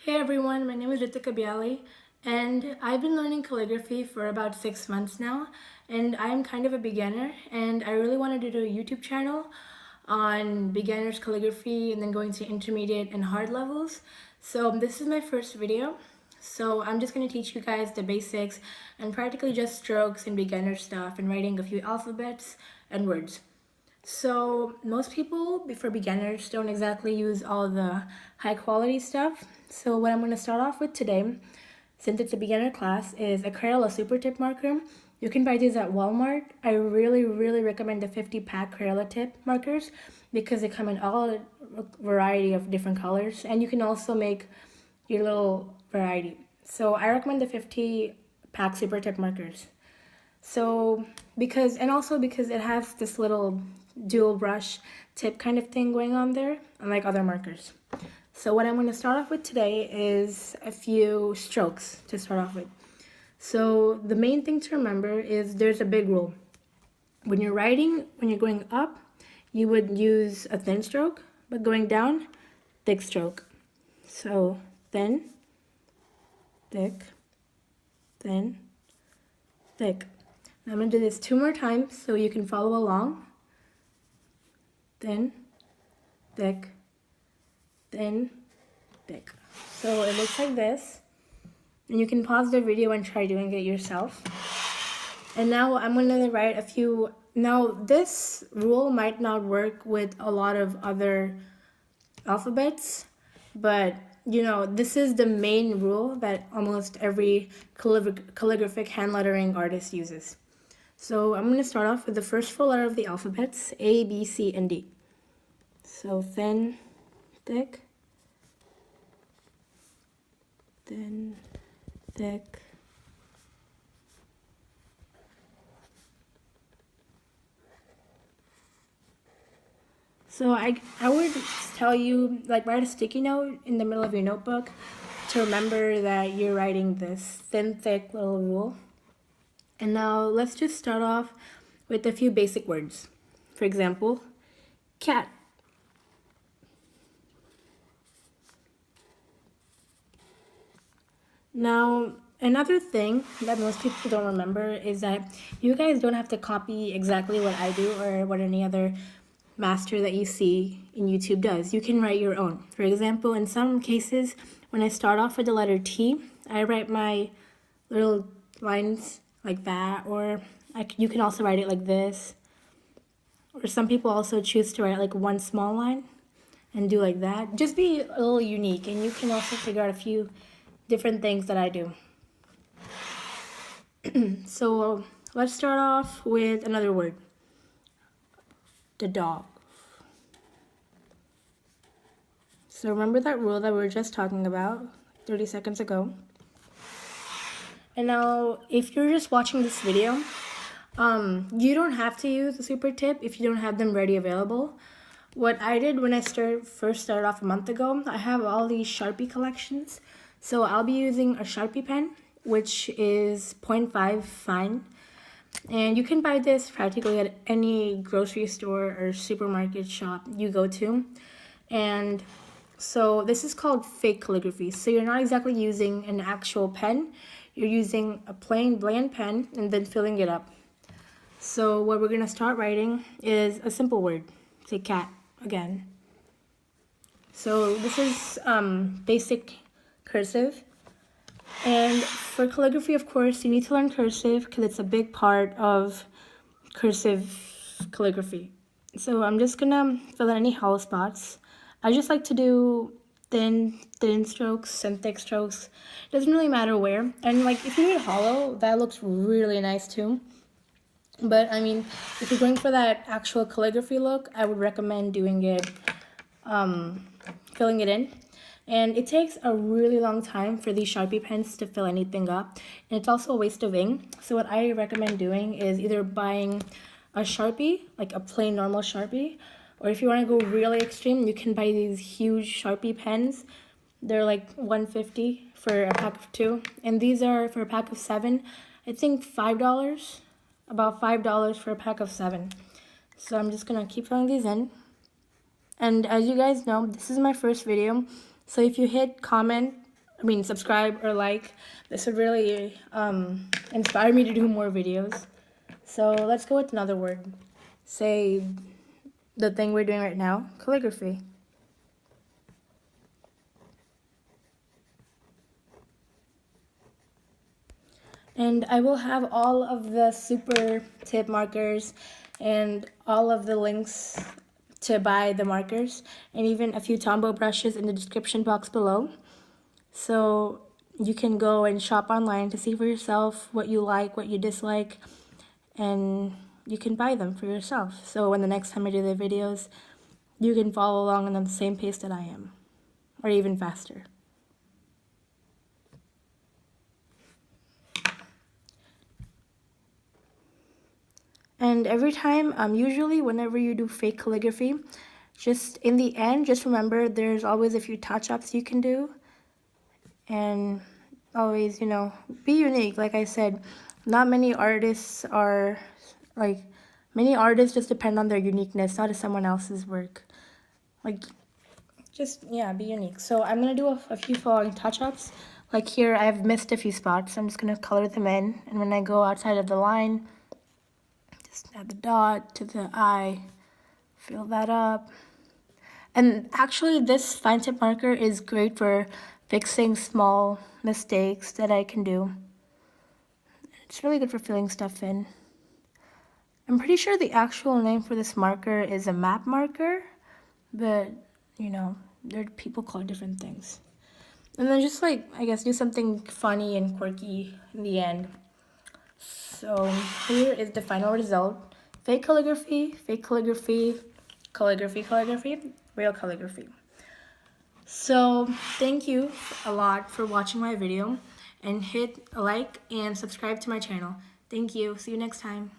Hey everyone, my name is Ritika Bialy, and I've been learning calligraphy for about 6 months now, and I'm kind of a beginner, and I really wanted to do a YouTube channel on beginner's calligraphy and then going to intermediate and hard levels. So this is my first video. So I'm just going to teach you guys the basics and practically just strokes and beginner stuff and writing a few alphabets and words. So most people, for beginners, don't exactly use all the high quality stuff. So what I'm going to start off with today, since it's a beginner class, is a Crayola super tip marker. You can buy these at Walmart. I really recommend the 50-pack Crayola tip markers because they come in all variety of different colors, and you can also make your little variety. So I recommend the 50-pack super tip markers. So because it has this little dual brush tip kind of thing going on there, unlike other markers. So what I'm going to start off with today is a few strokes to start off with. So the main thing to remember is there's a big rule. When you're writing, when you're going up, you would use a thin stroke, but going down, thick stroke. So thin, thick, thin, thick. Now I'm going to do this 2 more times so you can follow along. Thin, thick, thin, thick. So it looks like this. And you can pause the video and try doing it yourself. And now I'm going to write a few. Now this rule might not work with a lot of other alphabets, but you know, this is the main rule that almost every calligraphic hand lettering artist uses. So I'm going to start off with the first 4 letters of the alphabets, A, B, C, and D. So thin, thick, thin, thick, so I would tell you, like, write a sticky note in the middle of your notebook to remember that you're writing this thin, thick little rule. And now let's just start off with a few basic words. For example, cat. Now, another thing that most people don't remember is that you guys don't have to copy exactly what I do or what any other master that you see in YouTube does. You can write your own. For example, in some cases, when I start off with the letter T, I write my little lines like that, or you can also write it like this. Or some people also choose to write like one small line and do like that. Just be a little unique, and you can also figure out a few different things that I do. So let's start off with another word. The dog. So remember that rule that we were just talking about 30 seconds ago. And now, if you're just watching this video, you don't have to use a super tip if you don't have them ready available. What I did when I first started off a month ago, I have all these Sharpie collections. So I'll be using a Sharpie pen, which is 0.5 fine. And you can buy this practically at any grocery store or supermarket shop you go to. And so this is called fake calligraphy. So you're not exactly using an actual pen. You're using a plain bland pen and then filling it up. So what we're going to start writing is a simple word. Say cat again. So this is basic cursive. And for calligraphy, of course, you need to learn cursive because it's a big part of cursive calligraphy. So I'm just going to fill in any hollow spots. I just like to do thin strokes and thick strokes. It doesn't really matter where. And like if you do it hollow, that looks really nice too. But I mean, if you're going for that actual calligraphy look, I would recommend doing it, filling it in. And it takes a really long time for these Sharpie pens to fill anything up. And it's also a waste of ink. So what I recommend doing is either buying a Sharpie, like a plain normal Sharpie, or if you want to go really extreme, you can buy these huge Sharpie pens. They're like $150 for a pack of 2. And these are for a pack of 7, I think $5. About $5 for a pack of 7. So I'm just going to keep filling these in. And as you guys know, this is my first video. So if you hit comment subscribe or like. This would really inspire me to do more videos. So let's go with another word. Say the thing we're doing right now, calligraphy. And I will have all of the super tip markers and all of the links to buy the markers and even a few Tombow brushes in the description box below. So you can go and shop online to see for yourself what you like, what you dislike, and you can buy them for yourself. So when the next time I do the videos, you can follow along on the same pace that I am, or even faster. And every time, usually whenever you do fake calligraphy, just in the end, just remember there's always a few touch-ups you can do. And always, be unique. Like I said, not many artists are, many artists just depend on their uniqueness, not someone else's work. Be unique. So I'm going to do a few following touch-ups. Like here, I've missed a few spots. So I'm just going to color them in. And when I go outside of the line, just add the dot to the eye, fill that up. And actually, this fine tip marker is great for fixing small mistakes that I can do. It's really good for filling stuff in. I'm pretty sure the actual name for this marker is a map marker, but, people call it different things. And then just, I guess, do something funny and quirky in the end. So here is the final result. Fake calligraphy, calligraphy, real calligraphy. So thank you a lot for watching my video, and hit a like and subscribe to my channel. Thank you. See you next time.